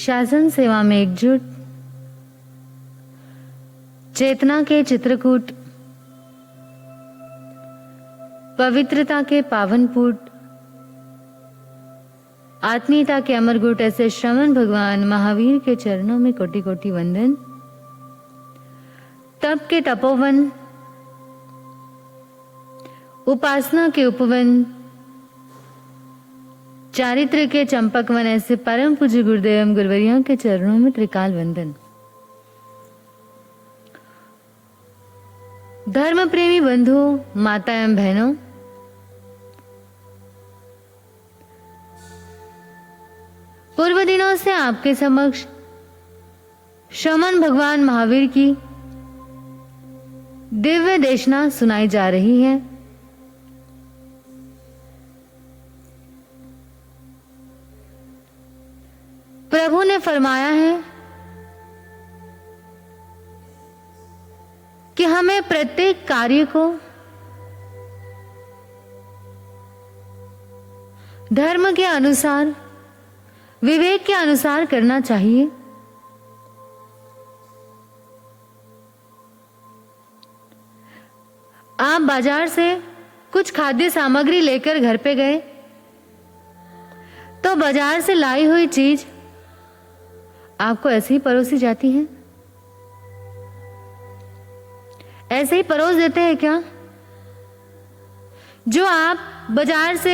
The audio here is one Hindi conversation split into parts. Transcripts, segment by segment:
शासन सेवा में एकजुट, चेतना के चित्रकूट, पवित्रता के पावनपुट, आत्मीयता के अमरगुट ऐसे श्रवण भगवान महावीर के चरणों में कोटि कोटि वंदन। तप के तपोवन, उपासना के उपवन, चारित्र के चंपकवन ऐसे परम पूज्य गुरुदेव एवं गुरुवरियों के चरणों में त्रिकाल वंदन। धर्म प्रेमी बंधुओं, माता एवं बहनों, पूर्व दिनों से आपके समक्ष श्रमण भगवान महावीर की दिव्य देशना सुनाई जा रही है। प्रभु ने फरमाया है कि हमें प्रत्येक कार्य को धर्म के अनुसार, विवेक के अनुसार करना चाहिए। आप बाजार से कुछ खाद्य सामग्री लेकर घर पे गए तो बाजार से लाई हुई चीज आपको ऐसे ही परोसी जाती है? ऐसे ही परोस देते हैं क्या? जो आप बाजार से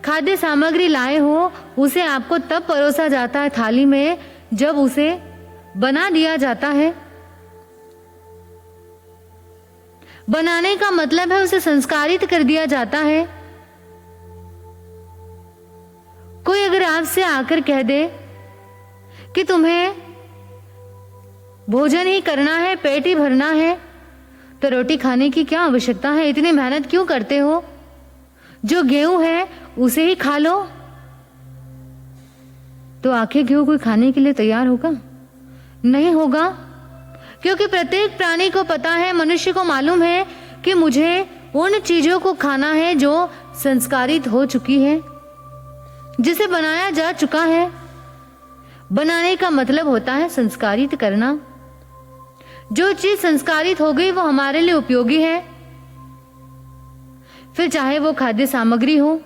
खाद्य सामग्री लाए हो उसे आपको तब परोसा जाता है थाली में जब उसे बना दिया जाता है। बनाने का मतलब है उसे संस्कारित कर दिया जाता है। कोई अगर आपसे आकर कह दे कि तुम्हें भोजन ही करना है, पेट ही भरना है, तो रोटी खाने की क्या आवश्यकता है? इतनी मेहनत क्यों करते हो? जो गेहूं है उसे ही खा लो। तो आखिर गेहूं कोई खाने के लिए तैयार होगा? नहीं होगा, क्योंकि प्रत्येक प्राणी को पता है, मनुष्य को मालूम है कि मुझे उन चीजों को खाना है जो संस्कारित हो चुकी है, जिसे बनाया जा चुका है। बनाने का मतलब होता है संस्कारित करना। जो चीज संस्कारित हो गई वो हमारे लिए उपयोगी है, फिर चाहे वो खाद्य सामग्री हो,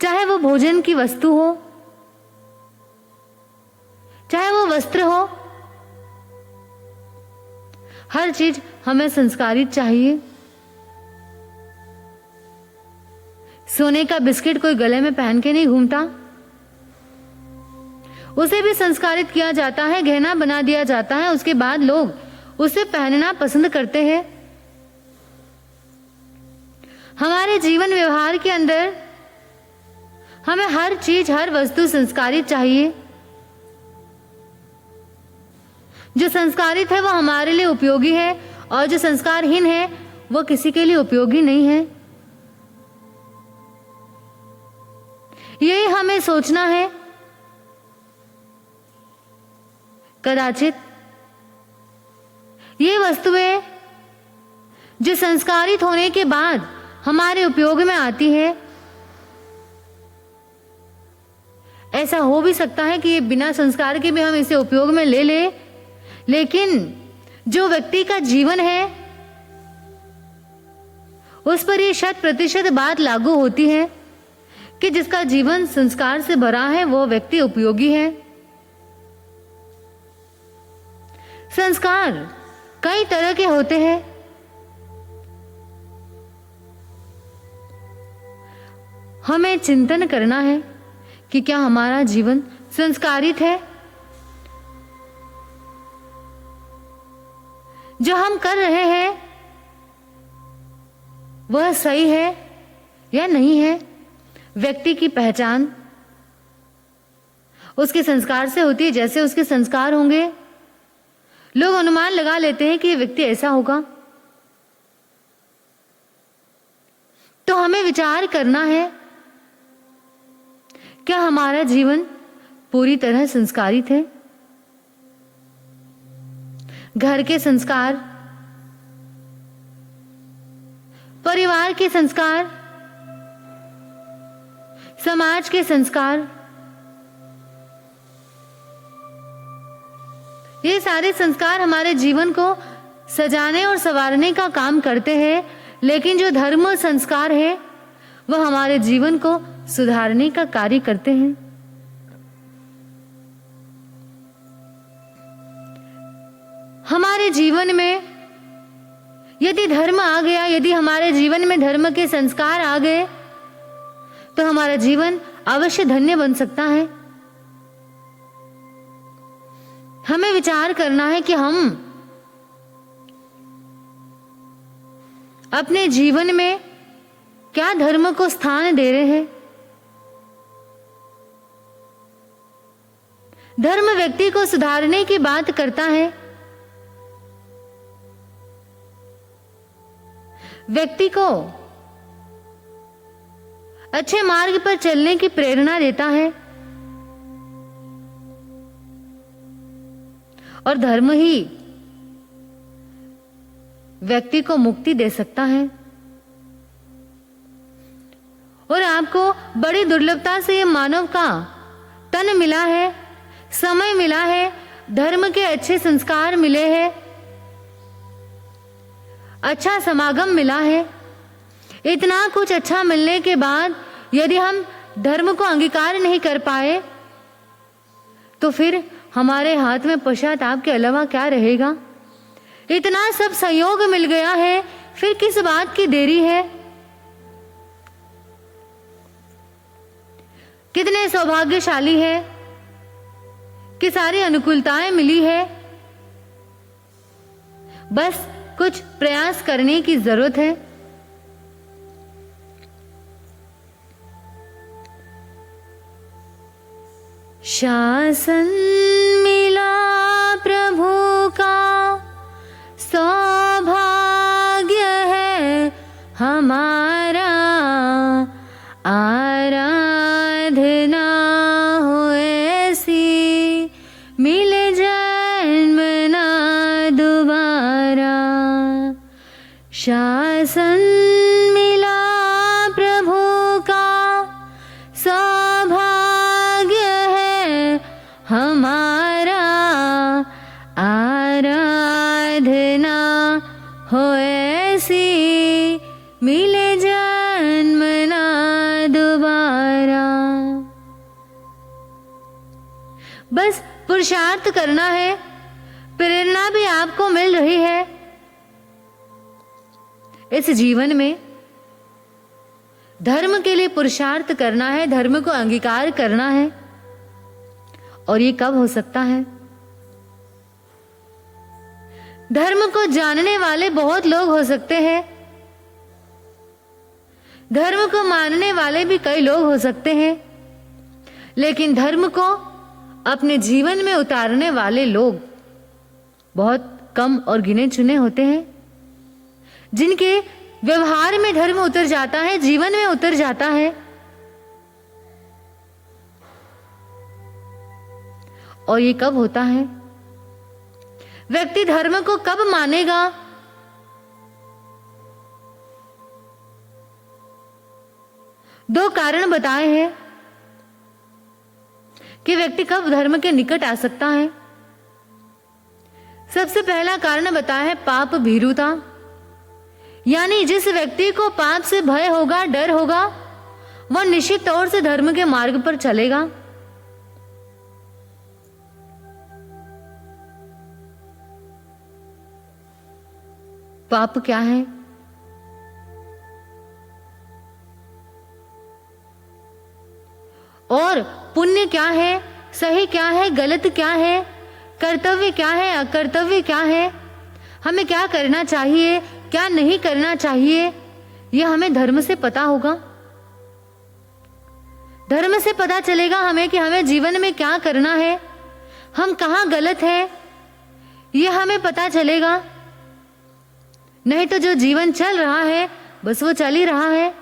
चाहे वो भोजन की वस्तु हो, चाहे वो वस्त्र हो, हर चीज हमें संस्कारित चाहिए। सोने का बिस्किट कोई गले में पहन के नहीं घूमता, उसे भी संस्कारित किया जाता है, गहना बना दिया जाता है, उसके बाद लोग उसे पहनना पसंद करते हैं। हमारे जीवन व्यवहार के अंदर हमें हर चीज, हर वस्तु संस्कारित चाहिए। जो संस्कारित है वो हमारे लिए उपयोगी है और जो संस्कारहीन है वो किसी के लिए उपयोगी नहीं है। यही हमें सोचना है। कदाचित ये वस्तुएं जो संस्कारित होने के बाद हमारे उपयोग में आती है, ऐसा हो भी सकता है कि ये बिना संस्कार के भी हम इसे उपयोग में ले ले, लेकिन जो व्यक्ति का जीवन है उस पर ये 100% बात लागू होती है कि जिसका जीवन संस्कार से भरा है वो व्यक्ति उपयोगी है। संस्कार कई तरह के होते हैं। हमें चिंतन करना है कि क्या हमारा जीवन संस्कारित है? जो हम कर रहे हैं वह सही है या नहीं है? व्यक्ति की पहचान उसके संस्कार से होती है। जैसे उसके संस्कार होंगे, लोग अनुमान लगा लेते हैं कि ये व्यक्ति ऐसा होगा। तो हमें विचार करना है, क्या हमारा जीवन पूरी तरह संस्कारित है? घर के संस्कार, परिवार के संस्कार, समाज के संस्कार, ये सारे संस्कार हमारे जीवन को सजाने और संवारने का काम करते हैं, लेकिन जो धर्म और संस्कार है वह हमारे जीवन को सुधारने का कार्य करते हैं। हमारे जीवन में यदि धर्म आ गया, यदि हमारे जीवन में धर्म के संस्कार आ गए, तो हमारा जीवन अवश्य धन्य बन सकता है। हमें विचार करना है कि हम अपने जीवन में क्या धर्म को स्थान दे रहे हैं। धर्म व्यक्ति को सुधारने की बात करता है, व्यक्ति को अच्छे मार्ग पर चलने की प्रेरणा देता है, और धर्म ही व्यक्ति को मुक्ति दे सकता है। और आपको बड़ी दुर्लभता से ये मानव का तन मिला है, समय मिला है, धर्म के अच्छे संस्कार मिले हैं, अच्छा समागम मिला है। इतना कुछ अच्छा मिलने के बाद यदि हम धर्म को अंगीकार नहीं कर पाए, तो फिर हमारे हाथ में पश्चाताप के अलावा क्या रहेगा। इतना सब संयोग मिल गया है, फिर किस बात की देरी है। कितने सौभाग्यशाली है कि सारी अनुकूलताएं मिली है, बस कुछ प्रयास करने की जरूरत है। शासन मिला प्रभु का सौभाग्य है हमारा, आराधना हो ऐसी मिल जन्म ना दोबारा। शासन मिला प्रभु का सौभाग्य है हमारा, आराधना हो ऐसी मिले जन्म ना दोबारा। बस पुरुषार्थ करना है, प्रेरणा भी आपको मिल रही है। इस जीवन में धर्म के लिए पुरुषार्थ करना है, धर्म को अंगीकार करना है। और ये कब हो सकता है? धर्म को जानने वाले बहुत लोग हो सकते हैं, धर्म को मानने वाले भी कई लोग हो सकते हैं, लेकिन धर्म को अपने जीवन में उतारने वाले लोग बहुत कम और गिने चुने होते हैं। जिनके व्यवहार में धर्म उतर जाता है, जीवन में उतर जाता है। और ये कब होता है? व्यक्ति धर्म को कब मानेगा? दो कारण बताए हैं कि व्यक्ति कब धर्म के निकट आ सकता है। सबसे पहला कारण बताया है पाप भीरुता, यानी जिस व्यक्ति को पाप से भय होगा, डर होगा, वह निश्चित तौर से धर्म के मार्ग पर चलेगा। पाप क्या है? और पुण्य क्या है, सही क्या है, गलत क्या है, कर्तव्य क्या है, अकर्तव्य क्या है, हमें क्या करना चाहिए, क्या नहीं करना चाहिए, यह हमें धर्म से पता होगा। धर्म से पता चलेगा हमें कि हमें जीवन में क्या करना है, हम कहाँ गलत है, यह हमें पता चलेगा। नहीं तो जो जीवन चल रहा है बस वो चल ही रहा है।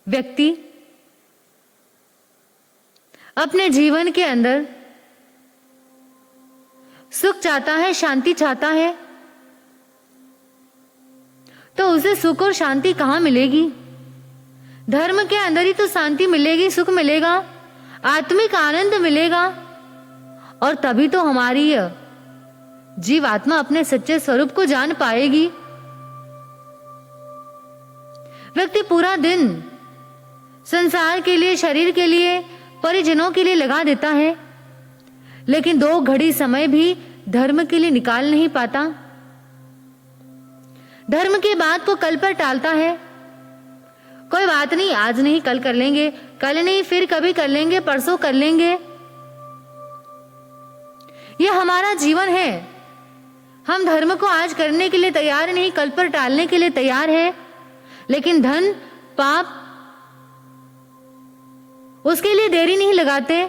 व्यक्ति अपने जीवन के अंदर सुख चाहता है, शांति चाहता है, तो उसे सुख और शांति कहां मिलेगी? धर्म के अंदर ही तो शांति मिलेगी, सुख मिलेगा, आत्मिक आनंद मिलेगा, और तभी तो हमारी जीव आत्मा अपने सच्चे स्वरूप को जान पाएगी। व्यक्ति पूरा दिन संसार के लिए, शरीर के लिए, परिजनों के लिए लगा देता है, लेकिन 2 घड़ी समय भी धर्म के लिए निकाल नहीं पाता। धर्म की बात को कल पर टालता है। कोई बात नहीं, आज नहीं कल कर लेंगे, कल नहीं फिर कभी कर लेंगे, परसों कर लेंगे। यह हमारा जीवन है। हम धर्म को आज करने के लिए तैयार नहीं, कल पर टालने के लिए तैयार है, लेकिन धन पाप उसके लिए देरी नहीं लगाते।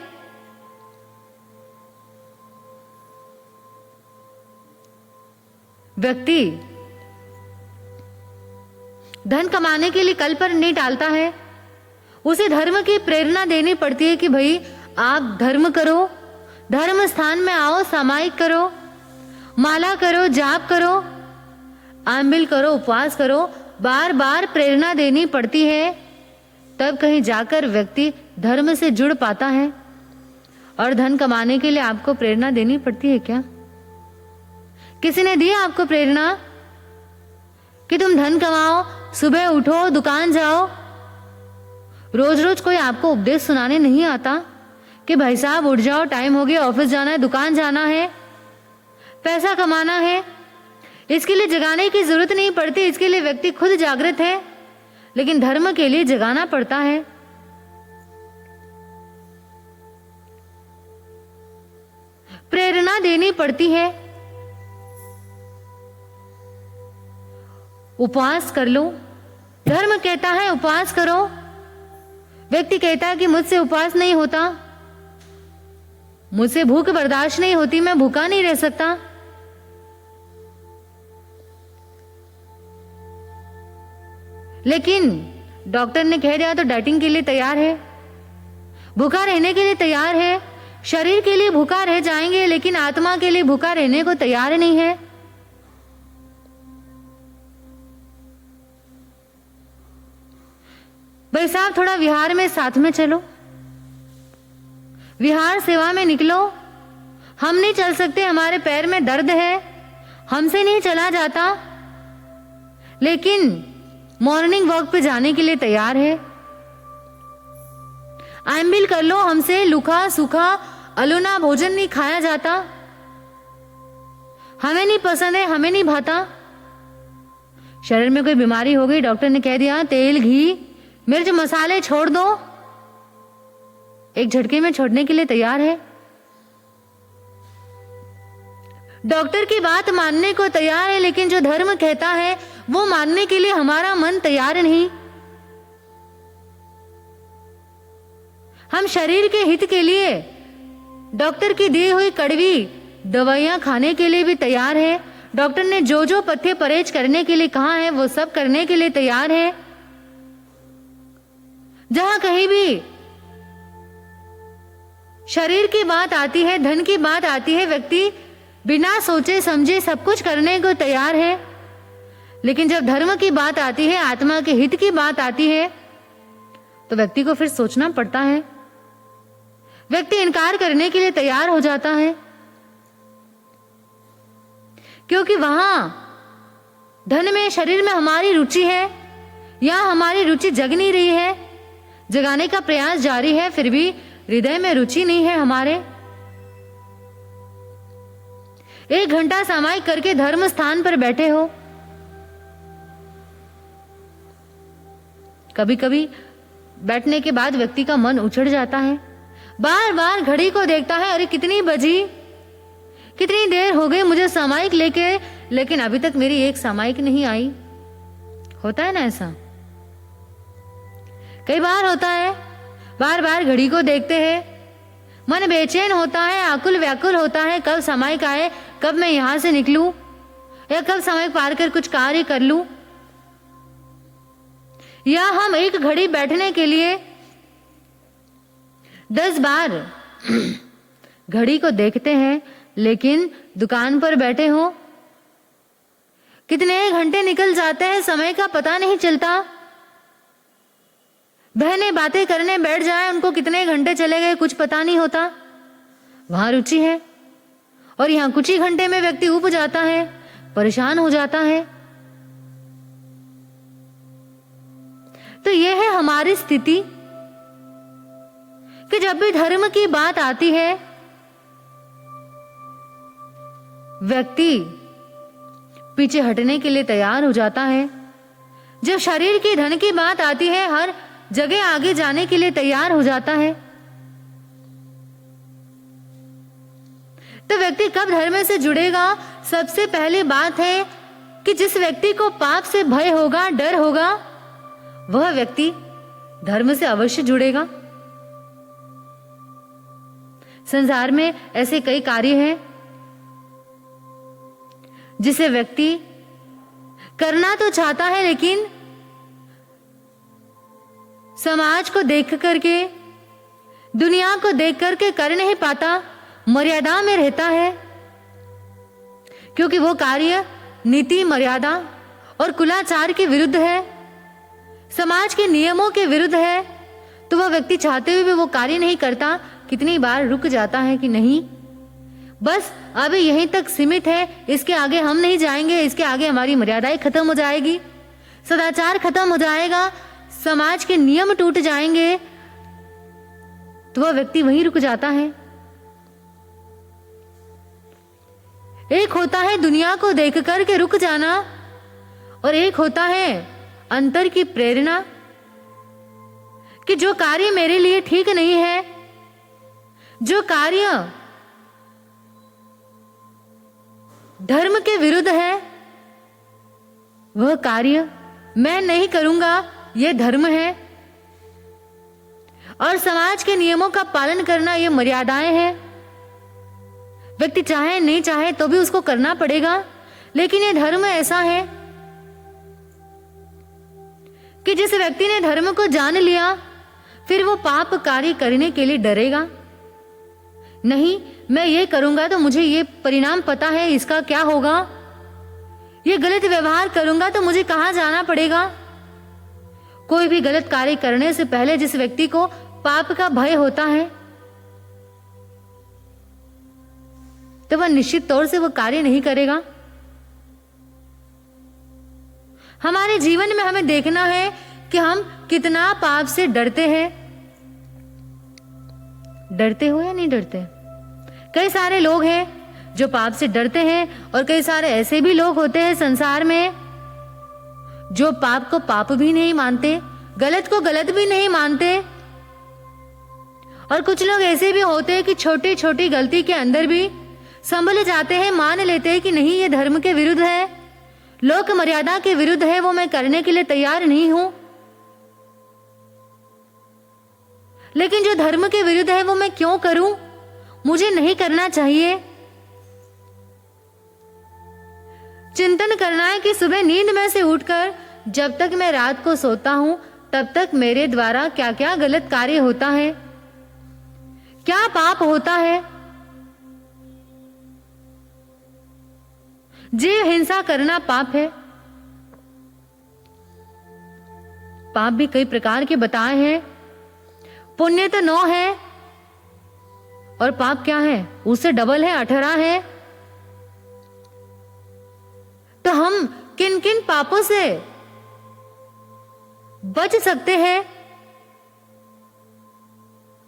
व्यक्ति धन कमाने के लिए कल पर नहीं टालता है, उसे धर्म की प्रेरणा देनी पड़ती है कि भाई आप धर्म करो, धर्म स्थान में आओ, सामायिक करो, माला करो, जाप करो, आंबिल करो, उपवास करो, बार बार प्रेरणा देनी पड़ती है, तब कहीं जाकर व्यक्ति धर्म से जुड़ पाता है। और धन कमाने के लिए आपको प्रेरणा देनी पड़ती है क्या? किसी ने दी आपको प्रेरणा कि तुम धन कमाओ, सुबह उठो, दुकान जाओ? रोज रोज कोई आपको उपदेश सुनाने नहीं आता कि भाई साहब उठ जाओ, टाइम हो गया, ऑफिस जाना है, दुकान जाना है, पैसा कमाना है। इसके लिए जगाने की जरूरत नहीं पड़ती, इसके लिए व्यक्ति खुद जागृत है, लेकिन धर्म के लिए जगाना पड़ता है। प्रेरणा देनी पड़ती है। उपवास कर लो, धर्म कहता है उपवास करो। व्यक्ति कहता है कि मुझसे उपवास नहीं होता, मुझसे भूख बर्दाश्त नहीं होती, मैं भूखा नहीं रह सकता। लेकिन डॉक्टर ने कह दिया तो डाइटिंग के लिए तैयार है, भूखा रहने के लिए तैयार है। शरीर के लिए भूखा रह जाएंगे, लेकिन आत्मा के लिए भूखा रहने को तैयार नहीं है। भाई साहब थोड़ा विहार में साथ में चलो, विहार सेवा में निकलो। हम नहीं चल सकते, हमारे पैर में दर्द है, हमसे नहीं चला जाता, लेकिन मॉर्निंग वॉक पे जाने के लिए तैयार है। आंबिल कर लो, हमसे लुखा सूखा अलूना भोजन नहीं खाया जाता, हमें नहीं पसंद है, हमें नहीं भाता। शरीर में कोई बीमारी हो गई, डॉक्टर ने कह दिया तेल घी मिर्च मसाले छोड़ दो, एक झटके में छोड़ने के लिए तैयार है। डॉक्टर की बात मानने को तैयार है, लेकिन जो धर्म कहता है वो मानने के लिए हमारा मन तैयार नहीं। हम शरीर के हित के लिए डॉक्टर की दी हुई कड़वी दवाइयां खाने के लिए भी तैयार है। डॉक्टर ने जो जो पथ्य परहेज करने के लिए कहा है वो सब करने के लिए तैयार है। जहां कहीं भी शरीर की बात आती है, धन की बात आती है, व्यक्ति बिना सोचे समझे सब कुछ करने को तैयार है। लेकिन जब धर्म की बात आती है, आत्मा के हित की बात आती है, तो व्यक्ति को फिर सोचना पड़ता है। व्यक्ति इनकार करने के लिए तैयार हो जाता है, क्योंकि वहां धन में, शरीर में हमारी रुचि है, या हमारी रुचि जग नहीं रही है, जगाने का प्रयास जारी है, फिर भी हृदय में रुचि नहीं है हमारे। 1 घंटा सामायिक करके धर्म स्थान पर बैठे हो, कभी कभी बैठने के बाद व्यक्ति का मन उछड़ जाता है, बार बार घड़ी को देखता है, अरे कितनी बजी, कितनी देर हो गई मुझे सामायिक लेके, लेकिन अभी तक मेरी एक सामायिक नहीं आई। होता है ना ऐसा, कई बार होता है। बार बार घड़ी को देखते हैं, मन बेचैन होता है, आकुल व्याकुल होता है, कब सामायिक आए, कब मैं यहां से निकलूं, या कब सामायिक पार कर कुछ कार्य कर लूं। या हम एक घड़ी बैठने के लिए 10 बार घड़ी को देखते हैं, लेकिन दुकान पर बैठे हो कितने घंटे निकल जाते हैं, समय का पता नहीं चलता। बहनें बातें करने बैठ जाए, उनको कितने घंटे चले गए कुछ पता नहीं होता। वहां रुचि है, और यहां कुछ ही घंटे में व्यक्ति ऊब जाता है, परेशान हो जाता है। तो यह है हमारी स्थिति कि जब भी धर्म की बात आती है, व्यक्ति पीछे हटने के लिए तैयार हो जाता है। जब शरीर की धन की बात आती है, हर जगह आगे जाने के लिए तैयार हो जाता है। तो व्यक्ति कब धर्म से जुड़ेगा? सबसे पहली बात है कि जिस व्यक्ति को पाप से भय होगा, डर होगा, वह व्यक्ति धर्म से अवश्य जुड़ेगा। संसार में ऐसे कई कार्य हैं जिसे व्यक्ति करना तो चाहता है, लेकिन समाज को देख करके, दुनिया को देख करके कर नहीं पाता, मर्यादा में रहता है, क्योंकि वो कार्य नीति, मर्यादा और कुलाचार के विरुद्ध है, समाज के नियमों के विरुद्ध है। तो वह व्यक्ति चाहते हुए भी वो कार्य नहीं करता। कितनी बार रुक जाता है कि नहीं, बस अभी यहीं तक सीमित है, इसके आगे हम नहीं जाएंगे, इसके आगे हमारी मर्यादाएं खत्म हो जाएगी, सदाचार खत्म हो जाएगा, समाज के नियम टूट जाएंगे। तो वह व्यक्ति वहीं रुक जाता है। एक होता है दुनिया को देख कर के रुक जाना, और एक होता है अंतर की प्रेरणा कि जो कार्य मेरे लिए ठीक नहीं है, जो कार्य धर्म के विरुद्ध है, वह कार्य मैं नहीं करूंगा, यह धर्म है। और समाज के नियमों का पालन करना, यह मर्यादाएं हैं। व्यक्ति चाहे नहीं चाहे तो भी उसको करना पड़ेगा। लेकिन यह धर्म ऐसा है कि जिस व्यक्ति ने धर्म को जान लिया, फिर वो पाप कार्य करने के लिए डरेगा नहीं। मैं ये करूंगा तो मुझे ये परिणाम पता है, इसका क्या होगा, ये गलत व्यवहार करूंगा तो मुझे कहां जाना पड़ेगा। कोई भी गलत कार्य करने से पहले जिस व्यक्ति को पाप का भय होता है, तो वह निश्चित तौर से वो कार्य नहीं करेगा। हमारे जीवन में हमें देखना है कि हम कितना पाप से डरते हैं। डरते हो या नहीं डरते? कई सारे लोग हैं जो पाप से डरते हैं, और कई सारे ऐसे भी लोग होते हैं संसार में जो पाप को पाप भी नहीं मानते, गलत को गलत भी नहीं मानते। और कुछ लोग ऐसे भी होते हैं कि छोटी छोटी गलती के अंदर भी संभल जाते हैं, मान लेते हैं कि नहीं ये धर्म के विरुद्ध है, लोक मर्यादा के विरुद्ध है, वो मैं करने के लिए तैयार नहीं हूं। लेकिन जो धर्म के विरुद्ध है वो मैं क्यों करूं, मुझे नहीं करना चाहिए। चिंतन करना है कि सुबह नींद में से उठकर जब तक मैं रात को सोता हूं, तब तक मेरे द्वारा क्या क्या गलत कार्य होता है, क्या पाप होता है। जीव हिंसा करना पाप है। पाप भी कई प्रकार के बताए हैं। पुण्य तो 9 है, और पाप क्या है, उससे डबल है, 18 है। तो हम किन किन पापों से बच सकते हैं,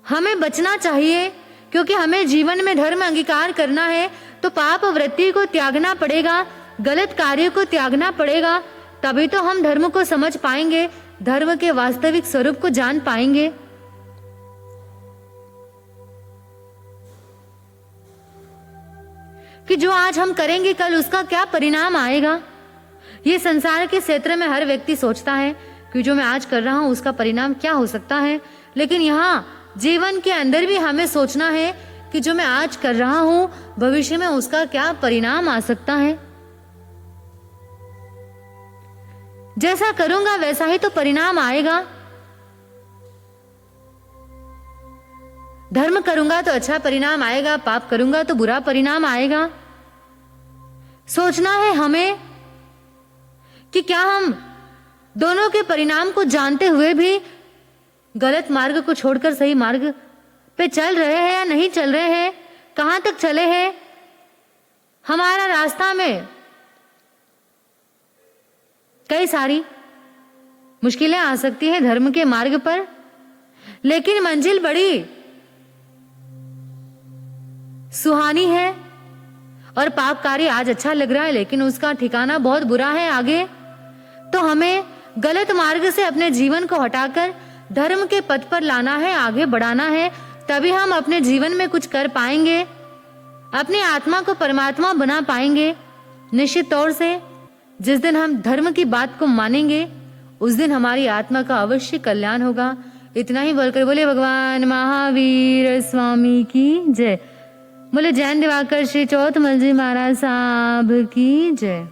हमें बचना चाहिए। क्योंकि हमें जीवन में धर्म अंगीकार करना है, तो पाप वृत्ति को त्यागना पड़ेगा, गलत कार्य को त्यागना पड़ेगा, तभी तो हम धर्म को समझ पाएंगे, धर्म के वास्तविक स्वरूप को जान पाएंगे। कि जो आज हम करेंगे कल उसका क्या परिणाम आएगा। ये संसार के क्षेत्र में हर व्यक्ति सोचता है कि जो मैं आज कर रहा हूं उसका परिणाम क्या हो सकता है, लेकिन यहाँ जीवन के अंदर भी हमें सोचना है कि जो मैं आज कर रहा हूं भविष्य में उसका क्या परिणाम आ सकता है। जैसा करूंगा वैसा ही तो परिणाम आएगा। धर्म करूंगा तो अच्छा परिणाम आएगा, पाप करूंगा तो बुरा परिणाम आएगा। सोचना है हमें कि क्या हम दोनों के परिणाम को जानते हुए भी गलत मार्ग को छोड़कर सही मार्ग पे चल रहे हैं या नहीं चल रहे हैं, कहाँ तक चले हैं। हमारा रास्ता में कई सारी मुश्किलें आ सकती हैं धर्म के मार्ग पर, लेकिन मंजिल बड़ी सुहानी है। और पापकारी आज अच्छा लग रहा है लेकिन उसका ठिकाना बहुत बुरा है आगे। तो हमें गलत मार्ग से अपने जीवन को हटाकर धर्म के पथ पर लाना है, आगे बढ़ाना है, तभी हम अपने जीवन में कुछ कर पाएंगे, अपनी आत्मा को परमात्मा बना पाएंगे। निश्चित तौर से जिस दिन हम धर्म की बात को मानेंगे उस दिन हमारी आत्मा का अवश्य कल्याण होगा। इतना ही बोलकर बोले भगवान महावीर स्वामी की जय। बोले जैन दिवाकर श्री चौथमल जी महाराज साहब की जय।